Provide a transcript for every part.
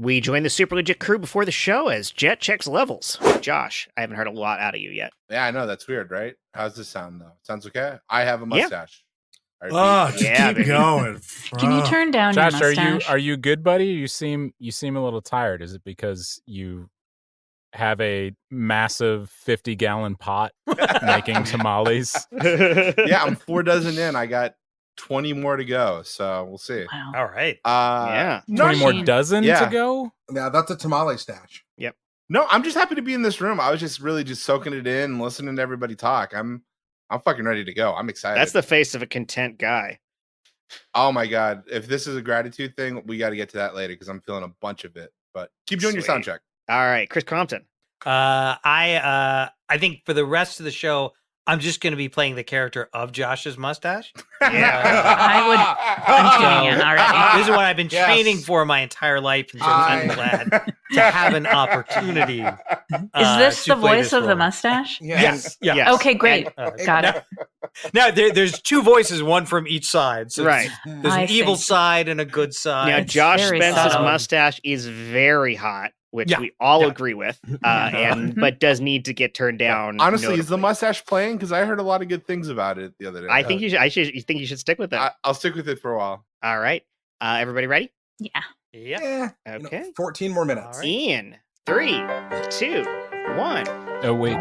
We join the super legit crew before the show as Jet checks levels. Josh, I haven't heard a lot out of you yet. Yeah, I know. That's weird, right? How's this sound, though? Sounds okay? I have a mustache. Just keep going. Can you turn down Josh, your mustache? are you good, buddy? You seem a little tired. Is it because you have a massive 50-gallon pot making tamales? Yeah, I'm 4 dozen in. I got 20 more to go, so we'll see. Wow. All right. Yeah. 20 more dozen to go? Yeah, that's a tamale stash. Yep. No, I'm just happy to be in this room. I was just really just soaking it in, listening to everybody talk. I'm fucking ready to go. I'm excited. That's the face of a content guy. Oh my God. If this is a gratitude thing, we got to get to that later because I'm feeling a bunch of it. But keep doing your sound check. All right, Chris Compton. I think for the rest of the show, I'm just going to be playing the character of Josh's mustache. I'm tuning in already. This is what I've been training for my entire life, and so I'm glad to have an opportunity. Is this the voice of the mustache? Yes. Okay, great. Got it. Now, there's 2 voices, one from each side. So Right. There's an evil side and a good side. Now, It's Josh very Spence's subtle. mustache is very hot, which we all agree with, but does need to get turned down. Honestly, is the notably. mustache playing? Because I heard a lot of good things about it the other day. I think you should stick with it. I'll stick with it for a while. All right. Everybody ready? Yeah. Yeah. Okay. 14 more minutes. All right. In 3, 2, 1. Oh, wait.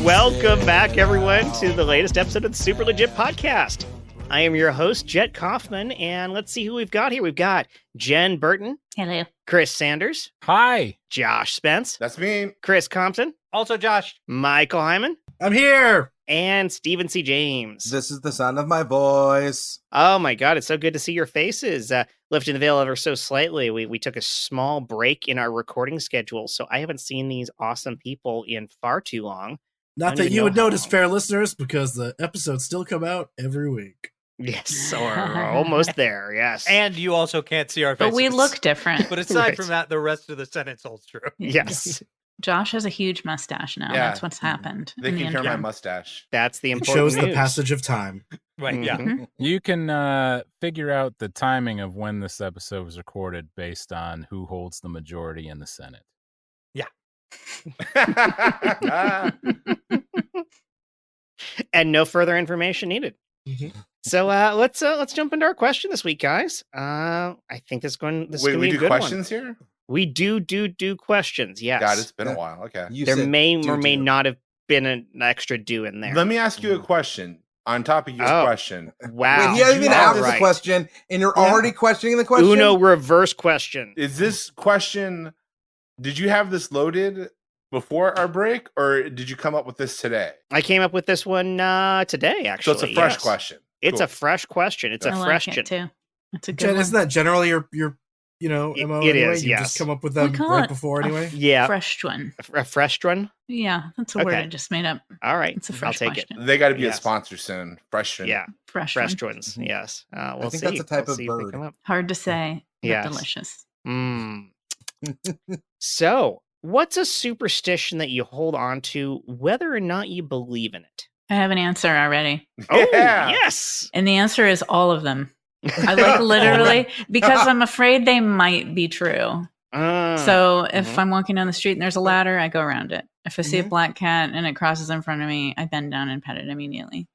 Welcome back, everyone, to the latest episode of the Super Legit Podcast. I am your host, Jet Kaufman, and let's see who we've got here. We've got Jen Burton, Hello. Chris Sanders, Hi. Josh Spence, That's me. Chris Compton, Also, Josh. Michael Heiman, I'm here. and Stephen C. James. This is the sound of my voice. Oh my God, it's so good to see your faces. Lifting the veil ever so slightly, we took a small break in our recording schedule, so I haven't seen these awesome people in far too long. I Not don't that even you know would how notice, long. fair listeners, because the episodes still come out every week. Yes, or almost there, yes. And you also can't see our faces. But we look different. But aside Right. from that, the rest of the sentence holds true. Yes, Josh has a huge mustache now. Yeah. That's what's happened. They in the can hear my interim. mustache. that's the It important shows the news. passage of time. Right, yeah. Mhm. You can figure out the timing of when this episode was recorded based on who holds the majority in the Senate. And no further information needed. Mhm. So let's jump into our question this week, guys. I think this is going Wait, to we be a do good questions here? one. We do questions. Yes. God, it's been a Yeah. while. Okay. You There said may do, or may do. not have been an extra do in there. Let me ask you a question on top of your Oh. question. Wow. Wait, he hasn't even All asked right. the question, and you're already questioning the question? Uno reverse question. Is this question, did you have this loaded before our break, or did you come up with this today? I came up with this one today, So actually. it's a fresh yes. question. It's Cool. a fresh question. It's a I like fresh it too. It's a good Jen, one. isn't that generally your MO It anyway? is, You yes. just come up with We them call right it before a anyway? Yeah. fresh one. A fresh one. Yeah, that's a word Okay. I just made up. All right. It's a I'll fresh take question. it. They got to be Yes. a sponsor soon. Fresh. Yeah. Fresh Fresh one. ones. Yes. We'll think see. that's a type We'll of see if they bird. come up. Hard to say, but Yes. delicious. Mm. So, what's a superstition that you hold on to, whether or not you believe in it? I have an answer already. Oh, Yeah. yes. And the answer is all of them. I like literally because I'm afraid they might be true. So if Mhm. I'm walking down the street and there's a ladder, I go around it. If I see a Mhm. black cat and it crosses in front of me, I bend down and pet it immediately.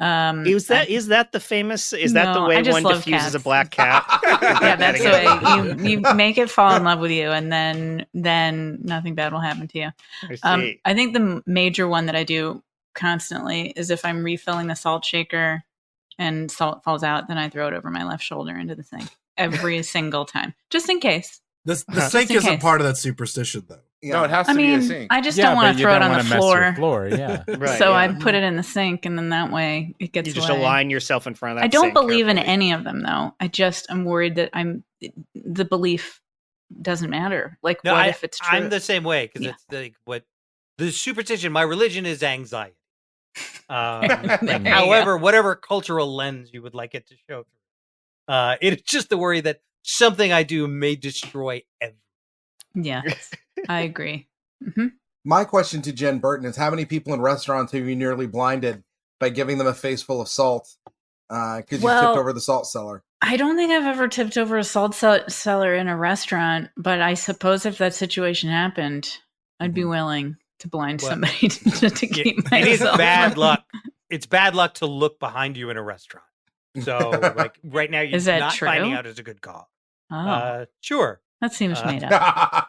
Is that the famous? Is that the No, way I just one love diffuses a cats. black cat? Yeah, that's the Petting way you make it fall in love with you, and then nothing bad will happen to you. it? I see. I think the major one that I do constantly is if I'm refilling the salt shaker and salt falls out, then I throw it over my left shoulder into the sink every single time, just in case. The Just sink in isn't case. part of that superstition, though. No, it has to I be a mean, sink. I just yeah, don't want but to you throw it don't on wanna the mess floor. your floor. Yeah. Right, So yeah. I put it in the sink, and then that way it gets You just away. align yourself in front of that. I don't sink believe in carefully. any of them, though. I'm worried that the belief doesn't matter. Like, No, what if it's true? I'm the same way because Yeah. it's like what the superstition. My religion is anxiety. There you go. However, whatever cultural lens you would like it to show through, it's just the worry that something I do may destroy everything. Yeah, I agree. Hmm. My question to Jen Burton is: how many people in restaurants have you nearly blinded by giving them a face full of salt because you tipped over the salt cellar? I don't think I've ever tipped over a salt cellar in a restaurant, but I suppose if that situation happened, I'd be willing to blind somebody to keep myself. It is bad luck. It's bad luck to look behind you in a restaurant. So, like right now, you're Is that not true? finding out is a good call. Oh, Sure. that seems made up.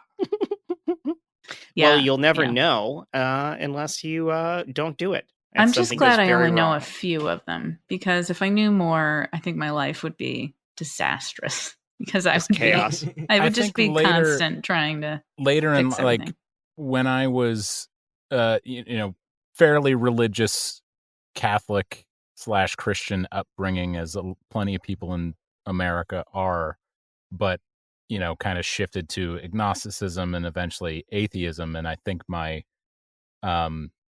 Yeah, Well, you'll never know unless you don't do it. And I'm just something glad goes I very only know wrong. a few of them, because if I knew more, I think my life would be disastrous. Because I Just would chaos. I would I just think be later- constant trying to Later in fix like everything. when I was fairly religious Catholic / Christian upbringing, as plenty of people in America are, but kind of shifted to agnosticism and eventually atheism. And I think my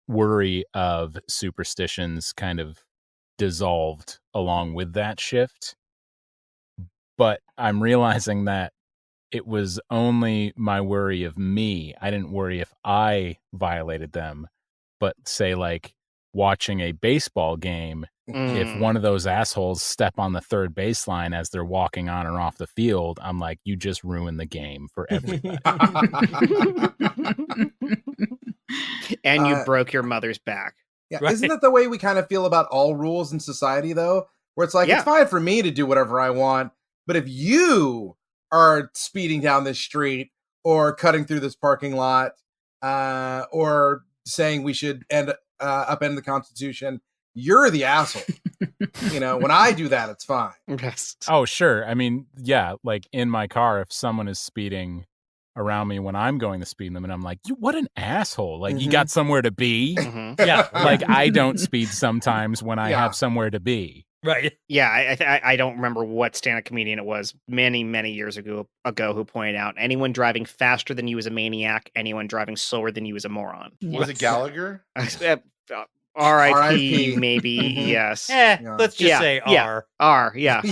worry of superstitions kind of dissolved along with that shift. But I'm realizing that it was only my worry of me. I didn't worry if I violated them. But say like watching a baseball game, if one of those assholes step on the third baseline as they're walking on or off the field, I'm like, you just ruined the game for everybody. And you broke your mother's back. Yeah, Right. isn't that the way we kind of feel about all rules in society, though? Where it's like, Yeah. it's fine for me to do whatever I want, but if you are speeding down this street or cutting through this parking lot or saying we should upend the Constitution, you're the asshole. When I do that, it's fine. Yes. Oh, sure. I mean, yeah, like in my car, if someone is speeding around me when I'm going the speed limit, I'm like, what an asshole. Like, you got somewhere to be? Mhm. Yeah. Like, I don't speed sometimes when I have somewhere to be. Right. Yeah, I don't remember what stand-up comedian it was many, many years ago who pointed out anyone driving faster than you is a maniac, anyone driving slower than you is a moron. Was it Gallagher? R.I.P. maybe, Mhm. yes. Let's just say yeah. R. R, yeah.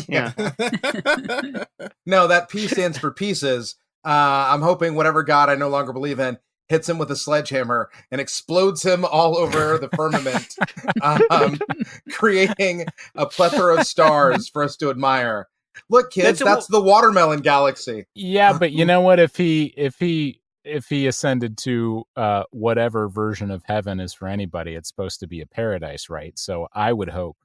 No, that P stands for pieces. I'm hoping whatever God I no longer believe in hits him with a sledgehammer and explodes him all over the firmament, creating a plethora of stars for us to admire. Look, kids, that's the watermelon galaxy. Yeah, but you know what? If he ascended to whatever version of heaven is for anybody, it's supposed to be a paradise, right? So I would hope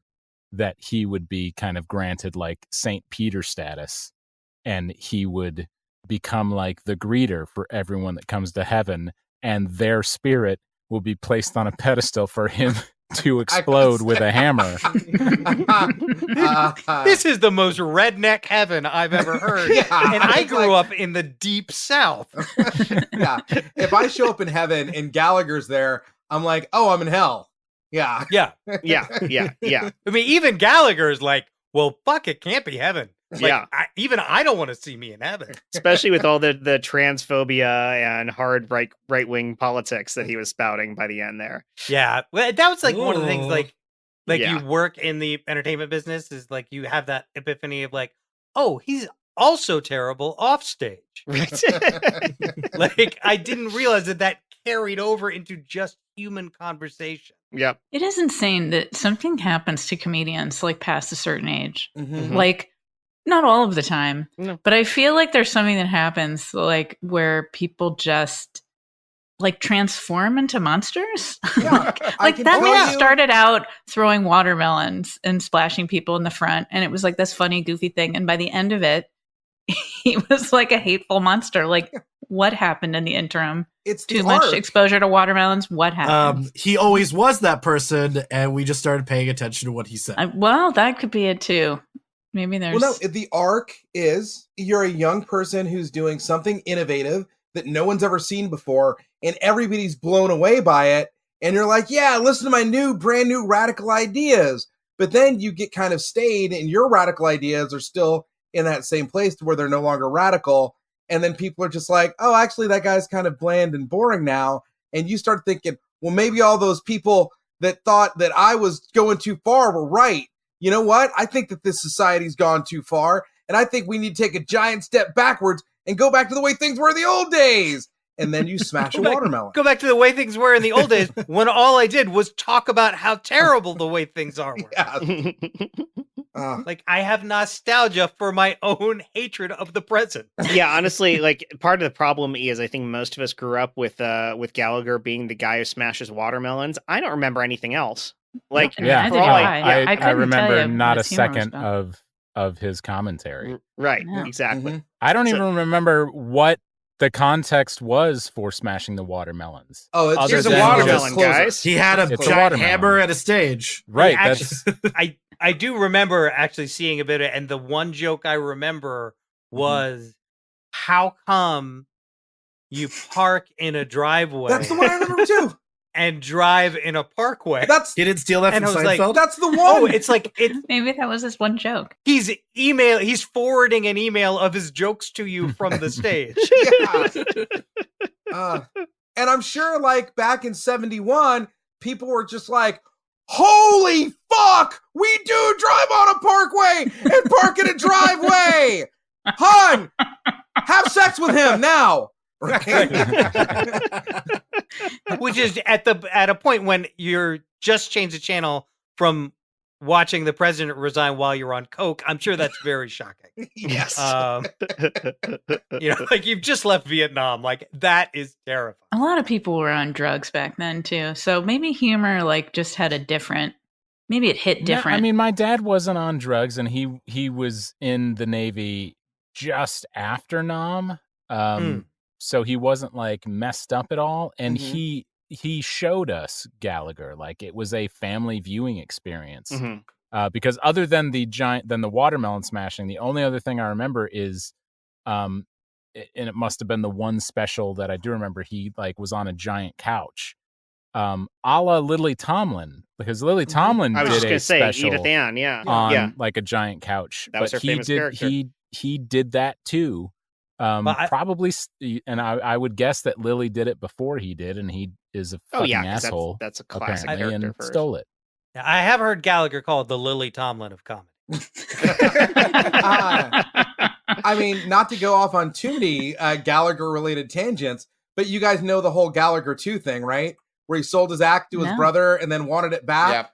that he would be kind of granted like St. Peter status, and he would become like the greeter for everyone that comes to heaven, and their spirit will be placed on a pedestal for him to explode with a hammer. This is the most redneck heaven I've ever heard. Yeah, and I it's grew like- up in the deep south. Yeah, if I show up in heaven and Gallagher's there, I'm like, oh, I'm in hell. Yeah. Yeah. Yeah. I mean, even Gallagher is like, well, fuck, it can't be heaven. Like, Yeah. I don't want to see me in heaven. Especially with all the transphobia and hard right wing politics that he was spouting by the end there. Yeah. Well, that was like one of the things, Ooh. like Yeah. you work in the entertainment business is like you have that epiphany of like, oh, he's also terrible off stage. Right. Like, I didn't realize that carried over into just human conversation. Yep. It is insane that something happens to comedians like past a certain age. Mhm. Like, not all of the time, No. but I feel like there's something that happens like where people just like transform into monsters. Yeah, I Like can that tell man you- started out throwing watermelons and splashing people in the front, and it was like this funny, goofy thing. And by the end of it, he was like a hateful monster. Like, what happened in the interim? It's Too the much arc. exposure to watermelons. What happened? He always was that person, and we just started paying attention to what he said. Well, that could be it too. Maybe there's. Well, no, the arc is you're a young person who's doing something innovative that no one's ever seen before, and everybody's blown away by it. And you're like, yeah, listen to my brand new radical ideas. But then you get kind of stayed, and your radical ideas are still in that same place to where they're no longer radical. And then people are just like, oh, actually, that guy's kind of bland and boring now. And you start thinking, well, maybe all those people that thought that I was going too far were right. You know what? I think that this society's gone too far. and I think we need to take a giant step backwards and go back to the way things were in the old days. And then you smash a watermelon. Go back to the way things were in the old days when all I did was talk about how terrible the way things are. Yeah. Like, I have nostalgia for my own hatred of the present. Yeah, honestly, like part of the problem is I think most of us grew up with Gallagher being the guy who smashes watermelons. I don't remember anything else. Like, Yeah, I for all I couldn't remember tell you not a what his humor was second about. of his commentary. Right, Yeah. exactly. Mhm. I don't So- even remember what the context was for smashing the watermelons. Oh, it's Other Here's a than watermelon, closer. guys. He had a It's a giant watermelon. hammer at a stage. Right. Actually, I do remember actually seeing a bit of it, and the one joke I remember was, how come you park in a driveway That's the one I remember too. and drive in a parkway? That's He didn't steal that And from I was like, Seinfeld. that's the one. Oh, it's like Maybe that was his one joke. he's forwarding an email of his jokes to you from the stage. Yeah. And I'm sure, like, back in 71, people were just like, holy fuck, we do drive on a parkway and park in a driveway. Hun, have sex with him now. Right? Which is at a point when you're just changed the channel from watching the president resign while you're on coke. I'm sure that's very shocking. Yes. Like you've just left Vietnam. Like that is terrifying. A lot of people were on drugs back then too, so maybe humor like just had a different. Maybe it hit different. I mean, my dad wasn't on drugs, and he was in the Navy just after Nam. So he wasn't like messed up at all. And he showed us Gallagher. Like it was a family viewing experience. Because other than the watermelon smashing, the only other thing I remember is, and it must have been the one special that I do remember, he like was on a giant couch. A la Lily Tomlin, because Lily Tomlin I was did just a going to say, special Edith Ann, yeah. on like a giant couch. That was her famous character. He did that too. Probably, and I would guess that Lily did it before he did, and he is a fucking 'cause asshole. That's a classic apparently, character and for stole it. I have heard Gallagher called the Lily Tomlin of comedy. I mean, not to go off on too many Gallagher-related tangents, but you guys know the whole Gallagher 2 thing, right? Where he sold his act to his brother and then wanted it back. Yep.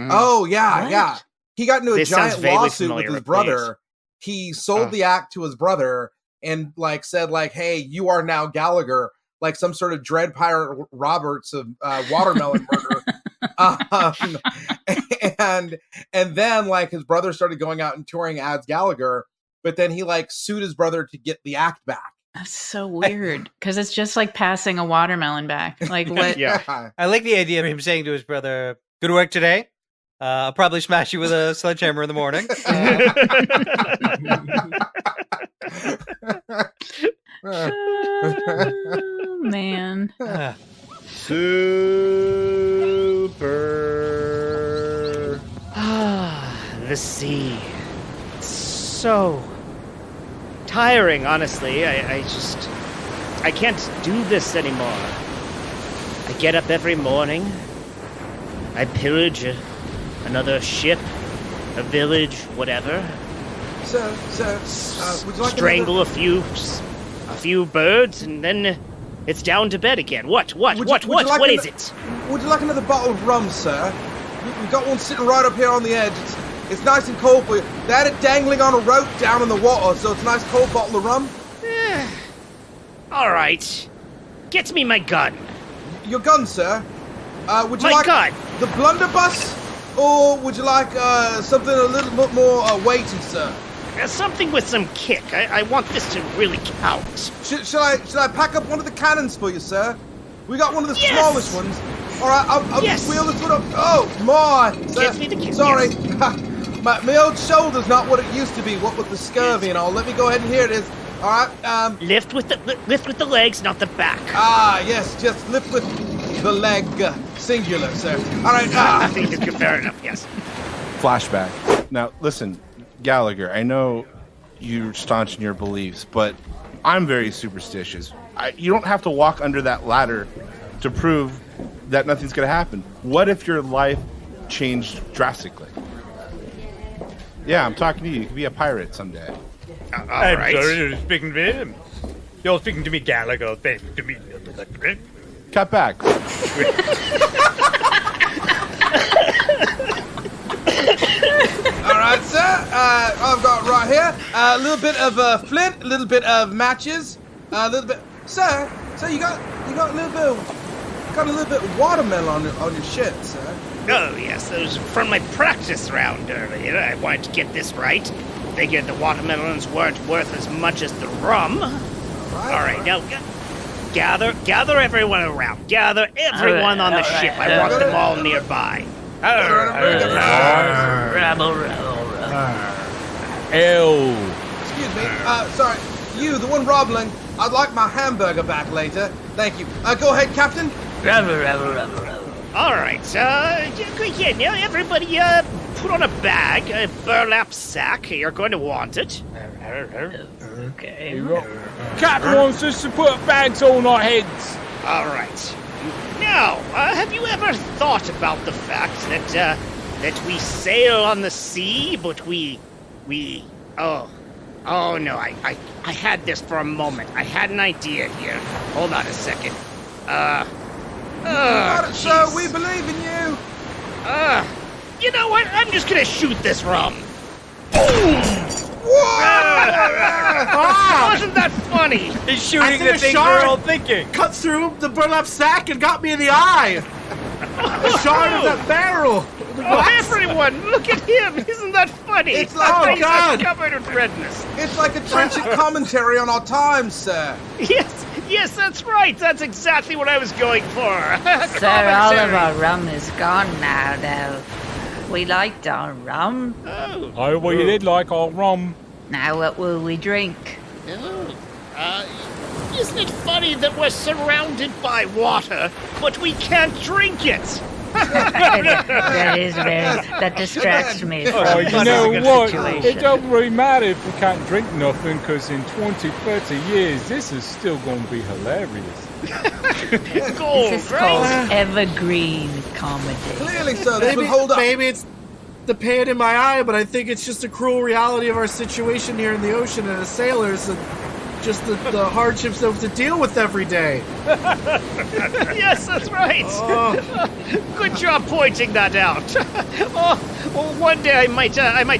Mhm. Oh, yeah, What? yeah. He got into a This sounds giant vaguely lawsuit with familiar his with brother. He sold the act to his brother and like said like, hey, you are now Gallagher, like some sort of Dread Pirate Roberts of watermelon murder. And then like his brother started going out and touring as Gallagher, but then he like sued his brother to get the act back. That's so weird because it's just like passing a watermelon back. Like what? Yeah. I like the idea of him saying to his brother, "Good work today. I'll probably smash you with a sledgehammer in the morning." Oh, man. Super. The sea. It's so tiring, honestly. I can't do this anymore. I get up every morning. I pillage another ship, a village, whatever. So, would you like Strangle a few birds, and then it's down to bed again. What is it? Would you like another bottle of rum, sir? We've got one sitting right up here on the edge. It's nice and cold for you. They had it dangling on a rope down in the water, so it's a nice cold bottle of rum. All right. Get me my gun. Your gun, sir. Would you My like gun. the blunderbuss, or would you like something a little bit more weighty, sir? Something with some kick. I want this to really count. Should I pack up one of the cannons for you, sir? We got one of the Yes! smallest ones. All right, I'll Yes! just wheel this one up. Oh my! Get me the kick. Sorry, Yes. my old shoulder's not what it used to be. What with the scurvy and all. Let me go ahead and here it is. All right. Lift with the legs, not the back. Yes, just lift with the leg, singular, sir. All right. Fair enough. Yes. Flashback. Now, listen, Gallagher, I know you're staunch in your beliefs, but I'm very superstitious. You don't have to walk under that ladder to prove that nothing's going to happen. What if your life changed drastically? Yeah, I'm talking to you. You can be a pirate someday. All I'm right. sorry, you're speaking to him. You're speaking to me, Gallagher. Speaking to me. Cut back. All right, sir. I've got right here a little bit of flint, a little bit of matches, a little bit. Sir, you got a little bit of watermelon on your shirt, sir. Oh, yes, those from my practice round earlier. I wanted to get this right. Figured the watermelons weren't worth as much as the rum. All right, now gather everyone around. Gather everyone on the ship. I want them all nearby. Rabble. Ew. Excuse me. Sorry. You, the one robbling. I'd like my hamburger back later. Thank you. Go ahead, Captain. Rabble. All right, now everybody put on a bag, a burlap sack. You're going to want it. Okay. Captain wants us to put bags on our heads. All right. Now, have you ever thought about the fact that we sail on the sea, but we oh no, I had this for a moment. I had an idea here. Hold on a second. Got it, sir. We believe in you. You know what? I'm just gonna shoot this rum. Wasn't that funny? He's shooting think the a thing shark- we're all thinking. Cut through the burlap sack and got me in the eye. The shard of that barrel. Oh, everyone, look at him! Isn't that funny? It's like- His oh, face is God. covered in redness. It's like a trenchant commentary on our times, sir. Yes, that's right. That's exactly what I was going for. Sir, all of our rum is gone now, though. We liked our rum. Oh, we did like our rum. Now what will we drink? Isn't it funny that we're surrounded by water, but we can't drink it? That distracts me from Oh, the you know what? situation. It don't really matter if we can't drink nothing, because in 20, 30 years, this is still going to be hilarious. Gold, This is right? called evergreen comedy. Clearly, sir. This will hold up. Maybe it's the pain in my eye, but I think it's just a cruel reality of our situation here in the ocean and as sailors, and just the hardships that we have to deal with every day. Yes, that's right. Good job pointing that out. Well, one day I might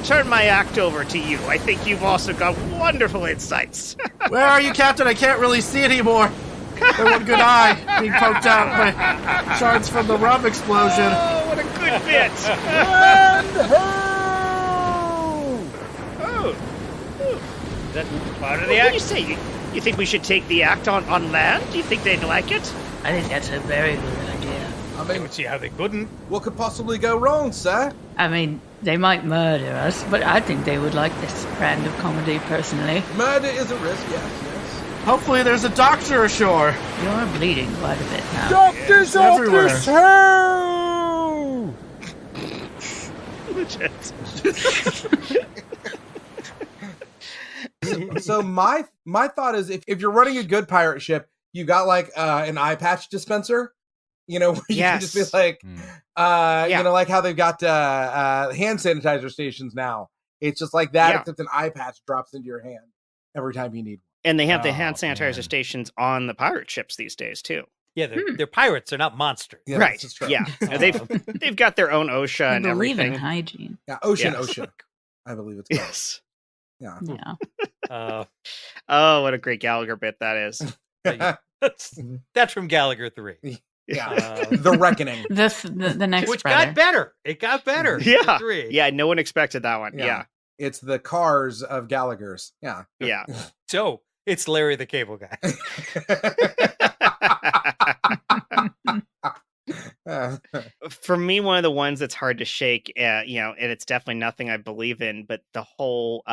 turn my act over to you. I think you've also got wonderful insights. Where are you, Captain? I can't really see anymore. My one good eye being poked out by shards from the rum explosion. Oh, what a good bit. Is that part of the What do act? you say? You think we should take the act on land? Do you think they'd like it? I think that's a very good idea. I I mean, don't see how they couldn't. what could possibly go wrong, sir? I mean, they might murder us, but I think they would like this brand of comedy personally. Murder is a risk, yes. Hopefully there's a doctor ashore. You're bleeding quite a bit now. Doctors off everywhere. this hell! So my thought is, if you're running a good pirate ship, you got like an eye patch dispenser, you know, where you can just be like, you know, like how they've got hand sanitizer stations now. It's just like that, except an eye patch drops into your hand every time you need one. And they have the hand sanitizer stations on the pirate ships these days too. Yeah, they're pirates. They're not monsters. Yeah, Right. this is true. Yeah. They've got their own OSHA I and believe in everything. hygiene. Yeah, Ocean, Yes. I believe it's called. Yes. Yeah. Yeah. Oh, what a great Gallagher bit that is. That's from Gallagher 3. Yeah. The Reckoning. The next Which brother. got better. It got better. Yeah. 3. Yeah, no one expected that one. Yeah. It's the cars of Gallagher's. Yeah. Yeah. So it's Larry the Cable Guy. For me, one of the ones that's hard to shake, you know, and it's definitely nothing I believe in, but the whole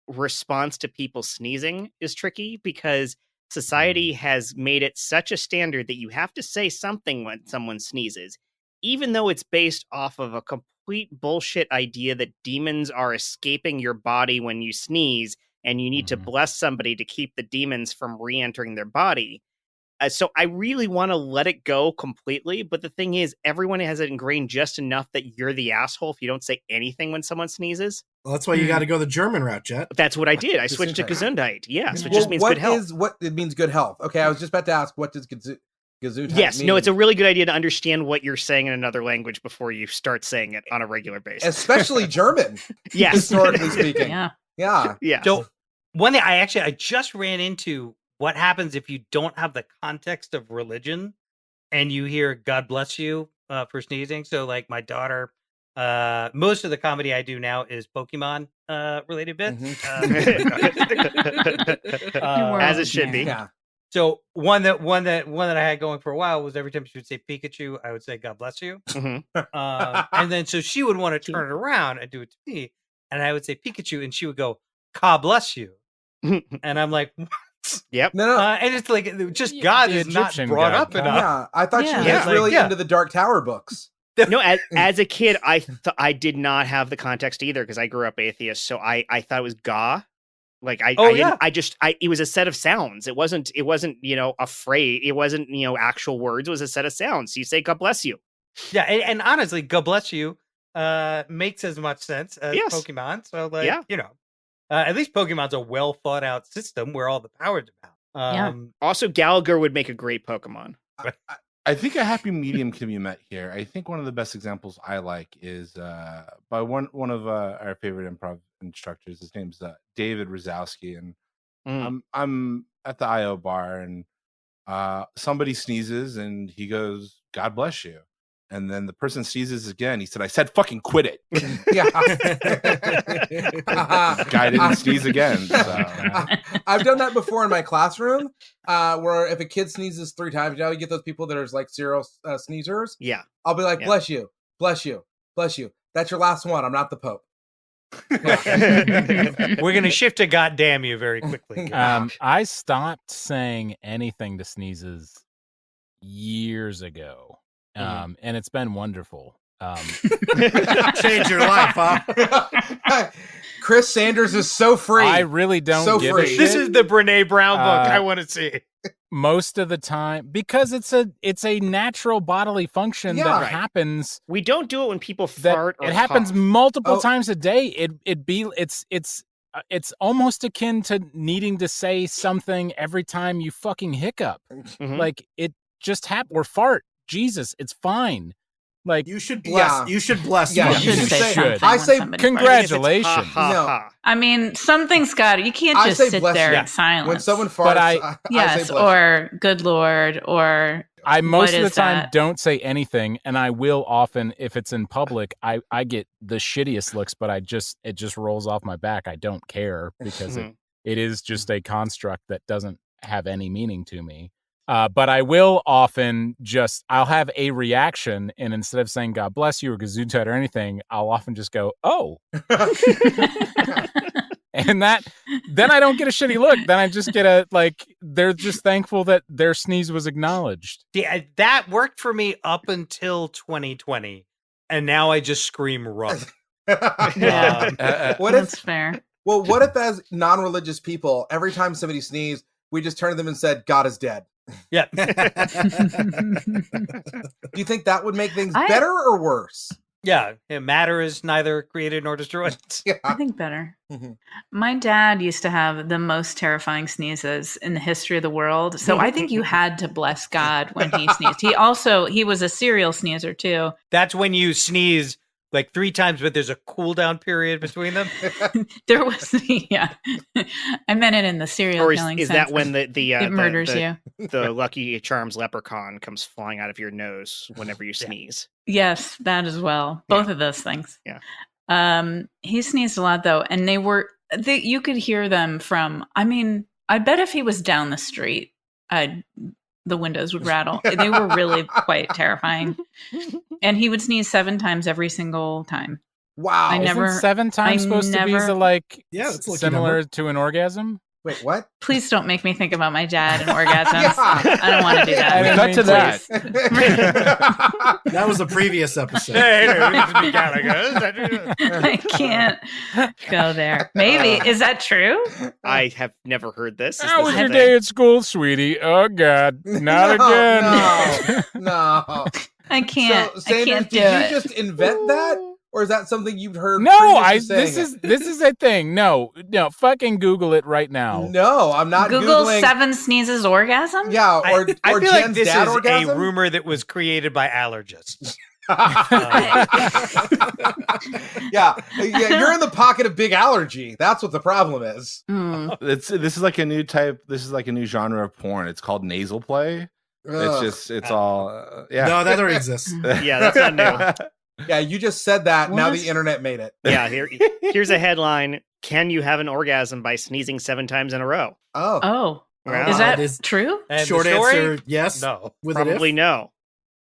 response to people sneezing is tricky because society has made it such a standard that you have to say something when someone sneezes, even though it's based off of a complete bullshit idea that demons are escaping your body when you sneeze and you need to bless somebody to keep the demons from re-entering their body. So I really want to let it go completely. But the thing is, everyone has it ingrained just enough that you're the asshole if you don't say anything when someone sneezes. Well, that's why you got to go the German route, Jet. That's what I did. I switched to Gesundheit. Yes, which Well, just means good health. What it means good health. Okay, I was just about to ask, what does Gesundheit Yes, mean? no, it's a really good idea to understand what you're saying in another language before you start saying it on a regular basis. Especially German, yes. historically speaking. Yeah. Yeah. So one thing I just ran into what happens if you don't have the context of religion and you hear God bless you for sneezing. So like my daughter, most of the comedy I do now is Pokemon related bits. As it should be. Yeah. So one that I had going for a while was every time she would say Pikachu, I would say God bless you. And then so she would want to turn it around and do it to me, and I would say Pikachu, and she would go God bless you, and I'm like, what? Yep. No. And it's like just God The is not Egyptian brought God. up enough. Yeah, I thought she was Yeah. really Yeah. into the Dark Tower books. No, as a kid, I did not have the context either because I grew up atheist. So I thought it was ga. Like it was a set of sounds. It wasn't, a phrase. It wasn't, actual words. It was a set of sounds. So you say, God bless you. Yeah. And honestly, God bless you makes as much sense as Pokemon. So at least Pokemon's a well thought out system where all the power's about. Also, Gallagher would make a great Pokemon. I think a happy medium can be met here. I think one of the best examples I like is by one of our favorite improv instructors. His name's David Rosowski, and I'm at the IO bar, and somebody sneezes, and he goes, "God bless you," and then the person sneezes again. He said, "I said fucking quit it." Yeah. Guy didn't sneeze again. So. I've done that before in my classroom, where if a kid sneezes 3 times, you get those people that are like serial sneezers. Yeah. I'll be like, bless you, bless you, bless you. That's your last one. I'm not the Pope. We're gonna shift to goddamn you very quickly. I stopped saying anything to sneezes years ago, and it's been wonderful. Change your life, huh? Chris Sanders is so free. I really don't give a shit. This is the Brene Brown book I want to see. Most of the time, because it's a natural bodily function that happens. We don't do it when people fart. Or it happens cough. multiple times a day. It's almost akin to needing to say something every time you fucking hiccup. Mm-hmm. Like it just happened. Or fart. Jesus, it's fine. Like you should bless. Yeah. You should bless. Yeah, them. you should. I say congratulations. I mean, something's got it. You can't I just say sit bless there you. in silence. When someone farts, But I say bless you. or good Lord, or I most what of the is time that? don't say anything, and I will often, if it's in public, I get the shittiest looks, but it just rolls off my back. I don't care because it is just a construct that doesn't have any meaning to me. But I will often I'll have a reaction, and instead of saying God bless you or Gesundheit or anything, I'll often just go, oh. And then I don't get a shitty look. Then I just get they're just thankful that their sneeze was acknowledged. Yeah, that worked for me up until 2020, and now I just scream run. That's fair. Well, what if as non-religious people, every time somebody sneezed, we just turned to them and said, God is dead? Yeah. Do you think that would make things better or worse? Yeah. Matter is neither created nor destroyed. Yeah. I think better. My dad used to have the most terrifying sneezes in the history of the world. So I think you had to bless God when he sneezed. He was a serial sneezer too. That's when you sneeze like 3 times, but there's a cool down period between them. There was, I meant it in the serial Or killing is sense. that when it murders you? The Lucky Charms leprechaun comes flying out of your nose whenever you sneeze. Yes, that as well. Both of those things. Yeah. He sneezed a lot though, and you could hear them from. I mean, I bet if he was down the street, the windows would rattle. They were really quite terrifying. And he would sneeze 7 times every single time. Wow. Isn't 7 times supposed to be it's like similar to an orgasm? Wait, what? Please don't make me think about my dad and orgasms. Yeah. I don't want to do that. And cut to that. That was a previous episode. I can't go there. Maybe. Is that true? I have never heard this. Is How this was a your thing? day at school, sweetie? Oh, God. Not again. No. I can't. So, Sanders, I can't do did it. you just invent that? Or is that something you've heard? No, previously saying this is a thing. No, fucking Google it right now. No, I'm not Google Googling. 7 sneezes orgasm? Yeah, or I or feel Jen's like this dad is orgasm? a rumor that was created by allergists. yeah, you're in the pocket of big allergy. That's what the problem is. Mm. This is like a new type. This is like a new genre of porn. It's called nasal play. Ugh. It's all yeah. No, that already exists. Yeah, that's not new. Yeah, you just said that. Now What? the internet made it. Yeah, here's a headline. Can you have an orgasm by sneezing 7 times in a row? Oh, Oh. Wow. Is that It is- true? And Short the story? answer, yes. No. With an Probably if. no.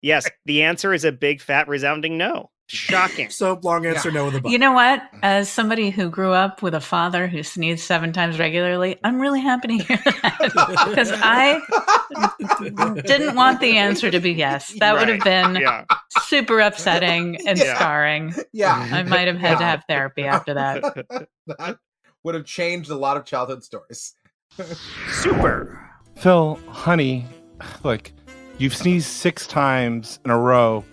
Yes, the answer is a big fat resounding no. Shocking. So long answer, no with a but. You know what? As somebody who grew up with a father who sneezed 7 times regularly, I'm really happy to hear that. Because I didn't want the ansher to be yes. That would have been Yeah. super upsetting and Yeah. scarring. yeah. I might have had to have therapy after that. That would have changed a lot of childhood stories. Super. Phil, honey, look, you've sneezed 6 times in a row,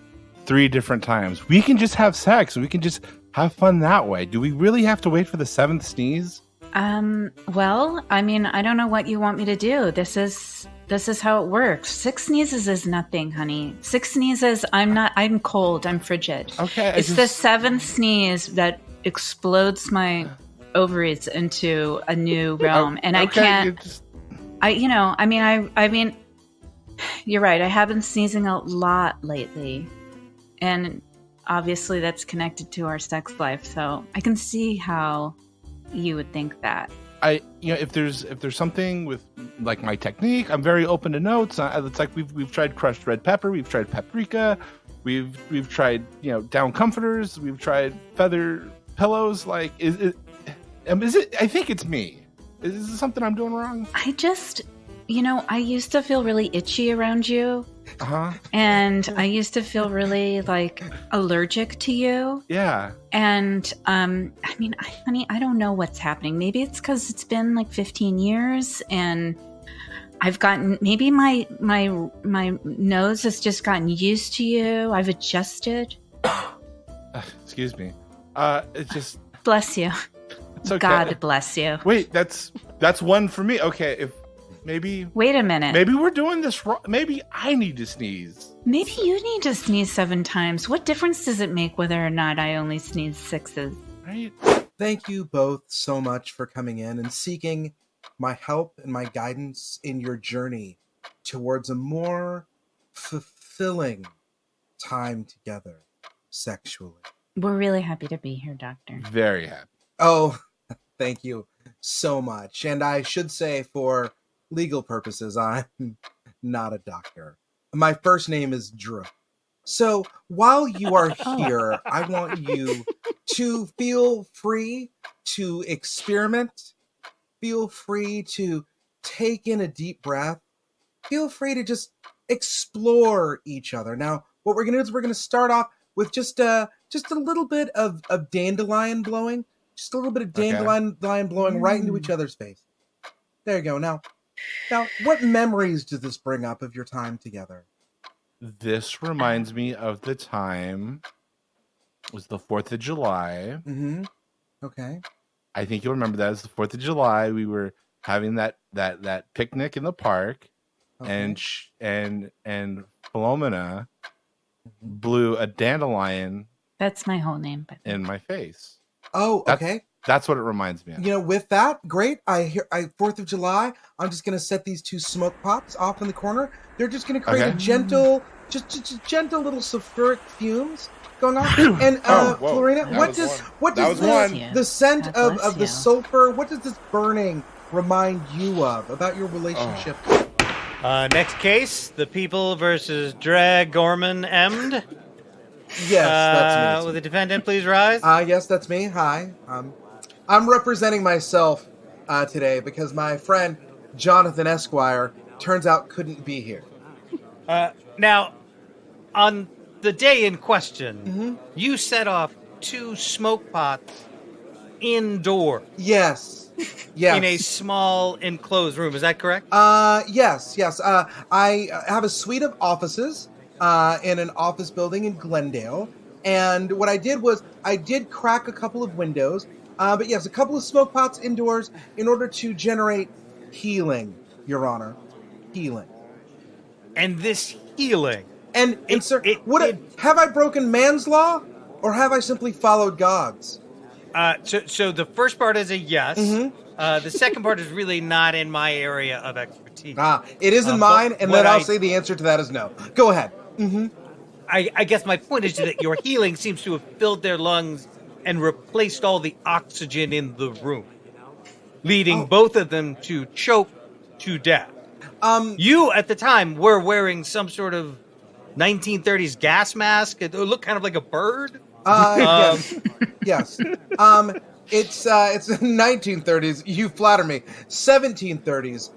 3 different times. We can just have sex. We can just have fun that way. Do we really have to wait for the 7th sneeze? Well, I mean, I don't know what you want me to do. This is how it works. 6 sneezes is nothing, honey. 6 sneezes, I'm cold, I'm frigid. Okay. It's the 7th sneeze that explodes my ovaries into a new realm. And I can't, I mean, you're right. I have been sneezing a lot lately. And obviously that's connected to our sex life. So I can see how you would think that. If there's something with like my technique, I'm very open to notes. It's like we've tried crushed red pepper, we've tried paprika, we've tried down comforters, we've tried feather pillows. Like is it? I think it's me. Is this something I'm doing wrong? I just, I used to feel really itchy around you. Uh-huh. And I used to feel really like allergic to you. Yeah. And honey, I don't know what's happening. Maybe it's because it's been like 15 years and I've gotten, maybe my nose has just gotten used to you. I've adjusted. Excuse me. It's just. Bless you. It's okay. God bless you. Wait, that's one for me. Okay, if maybe. Wait a minute. Maybe we're doing this wrong. Maybe I need to sneeze. Maybe you need to sneeze 7 times. What difference does it make whether or not I only sneeze 6s? Right. Thank you both so much for coming in and seeking my help and my guidance in your journey towards a more fulfilling time together sexually. We're really happy to be here, Doctor. Very happy. Oh, thank you so much. And I should say, for legal purposes, I'm not a doctor. My first name is Drew. So while you are here, I want you to feel free to experiment. Feel free to take in a deep breath. Feel free to just explore each other. Now, what we're going to do is we're going to start off with just a little bit of dandelion blowing. Just a little bit of dandelion blowing right into each other's face. There you go. Now, what memories does this bring up of your time together? This reminds me of the time. It was the 4th of July. Mm-hmm. Okay. I think you'll remember that as the 4th of July. We were having that picnic in the park, Okay. and Philomena blew a dandelion That's my whole name. But in my face. Oh, okay. That's what it reminds me of. With that, great. I 4th of July. I'm just gonna set these 2 smoke pops off in the corner. They're just gonna create a gentle, just gentle little sulfuric fumes going on. And Florina, what does the scent of the sulfur? What does this burning remind you of about your relationship? Next case, the people versus Drag Gorman Emd. Yes, that's me. Will the defendant please rise? Yes, that's me. Hi. I'm representing myself today because my friend Jonathan Esquire turns out couldn't be here. Now, on the day in question, you set off 2 smoke pots indoor. Yes. Yes. In a small enclosed room. Is that correct? Yes. I have a suite of offices in an office building in Glendale. And what I did was I did crack a couple of windows. But yes, a couple of smoke pots indoors in order to generate healing, Your Honor. Healing. And this healing. And sir, have I broken man's law or have I simply followed God's? So the first part is a yes. The second part is really not in my area of expertise. It is in mine, and then I'll say the answer to that is no. Go ahead. I guess my point is that your healing seems to have filled their lungs and replaced all the oxygen in the room, leading both of them to choke to death. You, at the time, were wearing some sort of 1930s gas mask. It looked kind of like a bird. Yes. It's 1930s. You flatter me. 1730s.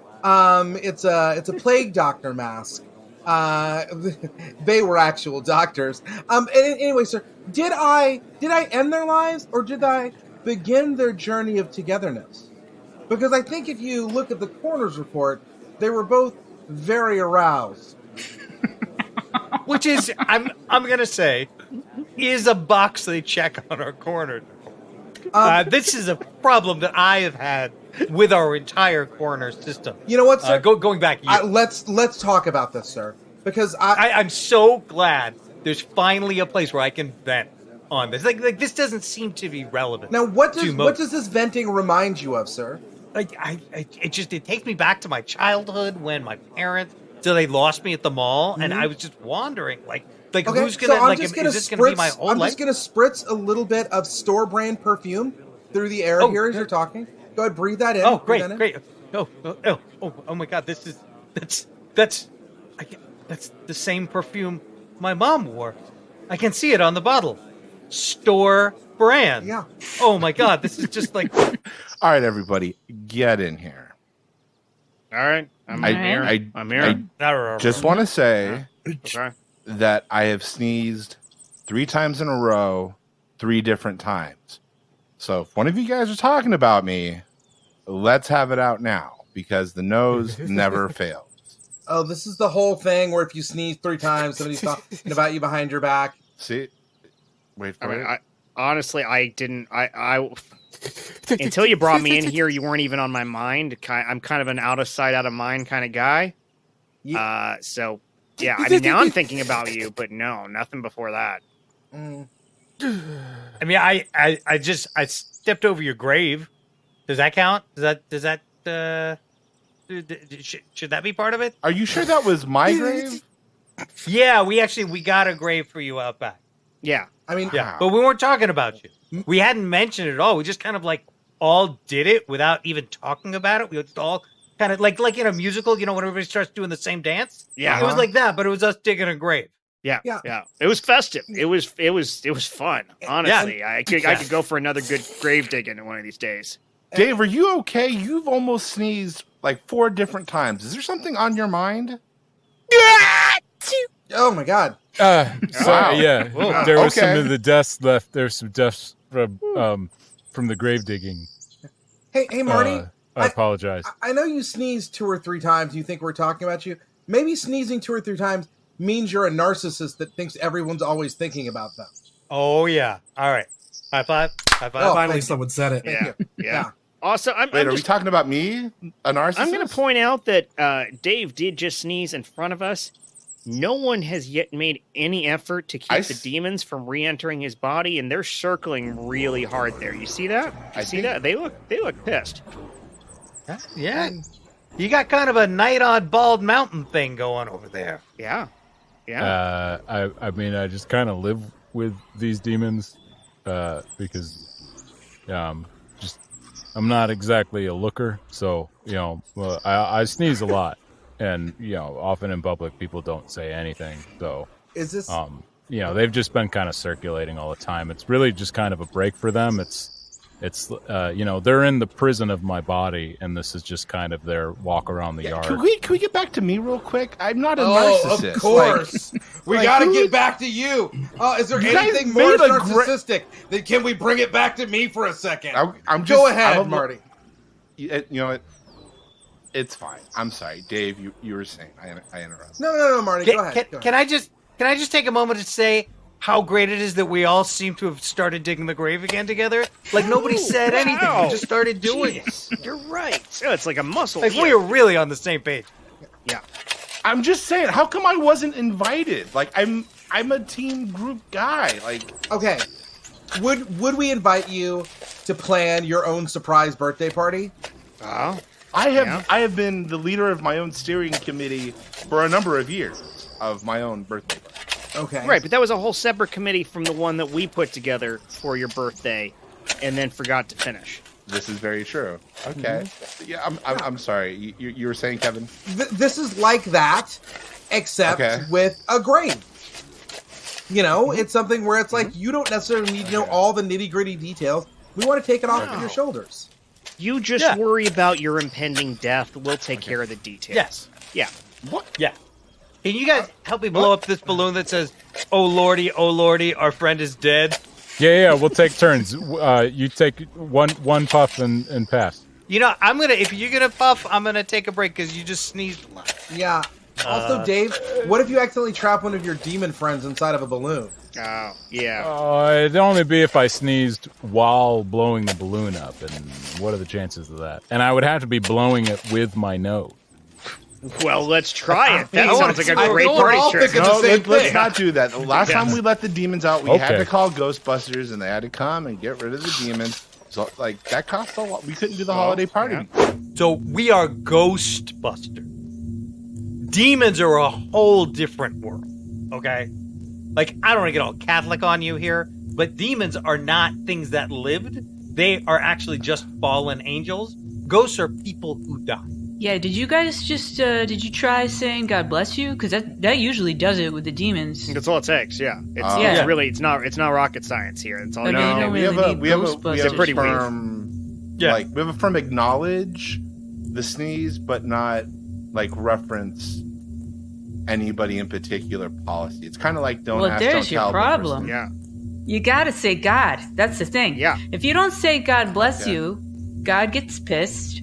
It's a plague doctor mask. They were actual doctors. Anyway, sir, did I end their lives or did I begin their journey of togetherness? Because I think if you look at the coroner's report, they were both very aroused. Which is, I'm gonna say, is a box they check on our coroner. This is a problem that I have had with our entire coroner system. You know what, sir? Going back years. Let's talk about this, sir. Because I'm so glad there's finally a place where I can vent on this. Like this doesn't seem to be relevant. Now, what does this venting remind you of, sir? It takes me back to my childhood when my parents, so they lost me at the mall, and I was just wandering, okay, who's gonna, so is this gonna be my whole life? I'm just gonna spritz a little bit of store brand perfume through the air here as you're talking. Go ahead, breathe that in. Oh, great. Oh my God, that's the same perfume my mom wore. I can see it on the bottle. Store brand. Yeah. Oh my God, this is just like. All right, everybody, get in here. All right. I'm here. I just want to say that I have sneezed 3 times in a row, 3 different times. So if one of you guys are talking about me, let's have it out now because the nose never fails. Oh, this is the whole thing where if you sneeze 3 times, somebody's talking about you behind your back. See? Wait for it. Honestly, I didn't. I until you brought me in here, you weren't even on my mind. I'm kind of an out of sight, out of mind kind of guy. So yeah, I mean, now I'm thinking about you, but no, nothing before that. I mean, I stepped over your grave. Does that count? Should that be part of it? Are you sure that was my grave? Yeah, we got a grave for you out back. Yeah. I mean, yeah, but we weren't talking about you. We hadn't mentioned it at all. We just kind of all did it without even talking about it. We just all kind of like in a musical, when everybody starts doing the same dance. Yeah, it was like that, but it was us digging a grave. Yeah. It was festive. It was fun. Honestly, yeah. I could go for another good grave digging in one of these days. Dave, are you okay? You've almost sneezed 4 different times. Is there something on your mind? Oh my God. Yeah. Whoa. There was some of the dust left. There's some dust from the grave digging. Hey, Marty. I apologize. I know you sneezed 2 or 3 times. You think we're talking about you. Maybe sneezing 2 or 3 times means you're a narcissist that thinks everyone's always thinking about them. Oh yeah. All right. High five. Oh, finally someone said it. Thank you. Yeah. Also, are we talking about me, a narcissist? I'm going to point out that Dave did just sneeze in front of us. No one has yet made any effort to keep the demons from re-entering his body, and they're circling really hard there. You see that? That? They look pissed. Yeah. You got kind of a night on Bald Mountain thing going over there. Yeah. I mean, I just kind of live with these demons because I'm not exactly a looker, so I sneeze a lot. And, often in public, people don't say anything. So, is this, they've just been kind of circulating all the time. It's really just kind of a break for them. It's It's they're in the prison of my body, and this is just kind of their walk around the yard. Can we get back to me real quick? I'm not a narcissist. Of course. We got to get back to you. Is there anything more narcissistic than can we bring it back to me for a second? Go ahead, Marty. You know what? It's fine. I'm sorry, Dave. You were saying I interrupted. No, Marty. Go ahead. Can I just take a moment to say how great it is that we all seem to have started digging the grave again together? Like nobody said anything. We just started doing it. You're right. Oh, it's like a muscle. Like we are really on the same page. Yeah. I'm just saying. How come I wasn't invited? Like I'm a team group guy. Like okay. Would we invite you to plan your own surprise birthday party? Oh. I have been the leader of my own steering committee for a number of years of my own birthday party. Okay. Right, but that was a whole separate committee from the one that we put together for your birthday and then forgot to finish. This is very true. Okay. Mm-hmm. Yeah, I'm sorry. You were saying, Kevin? This is like that, except with a grave. You know, it's something where it's like you don't necessarily need to know all the nitty-gritty details. We want to take it off of your shoulders. You just worry about your impending death. We'll take care of the details. Yes. Yeah. What? Yeah. Can you guys help me blow up this balloon that says, oh lordy, our friend is dead"? Yeah, we'll take turns. You take one puff and pass. You know, if you're gonna puff, I'm gonna take a break because you just sneezed a lot. Yeah. Also, Dave, what if you accidentally trap one of your demon friends inside of a balloon? Oh, yeah. It'd only be if I sneezed while blowing the balloon up, and what are the chances of that? And I would have to be blowing it with my nose. Well, let's try it. That sounds like a great party trick. No, let's not do that. The last time we let the demons out, we had to call Ghostbusters, and they had to come and get rid of the demons. So, like, that cost a lot. We couldn't do the holiday party. Yeah. So we are Ghostbusters. Demons are a whole different world, okay? Like, I don't want to get all Catholic on you here, but demons are not things that lived. They are actually just fallen angels. Ghosts are people who die. Yeah, did you guys just, did you try saying God bless you? Because that usually does it with the demons. That's all it takes, yeah. It's not rocket science here. It's all we have a pretty firm, we have a firm acknowledge the sneeze, but not like reference anybody in particular policy. It's kind of like don't ask, there's don't your tell. problem. Yeah. You gotta say God. That's the thing. Yeah. If you don't say God bless you, God gets pissed,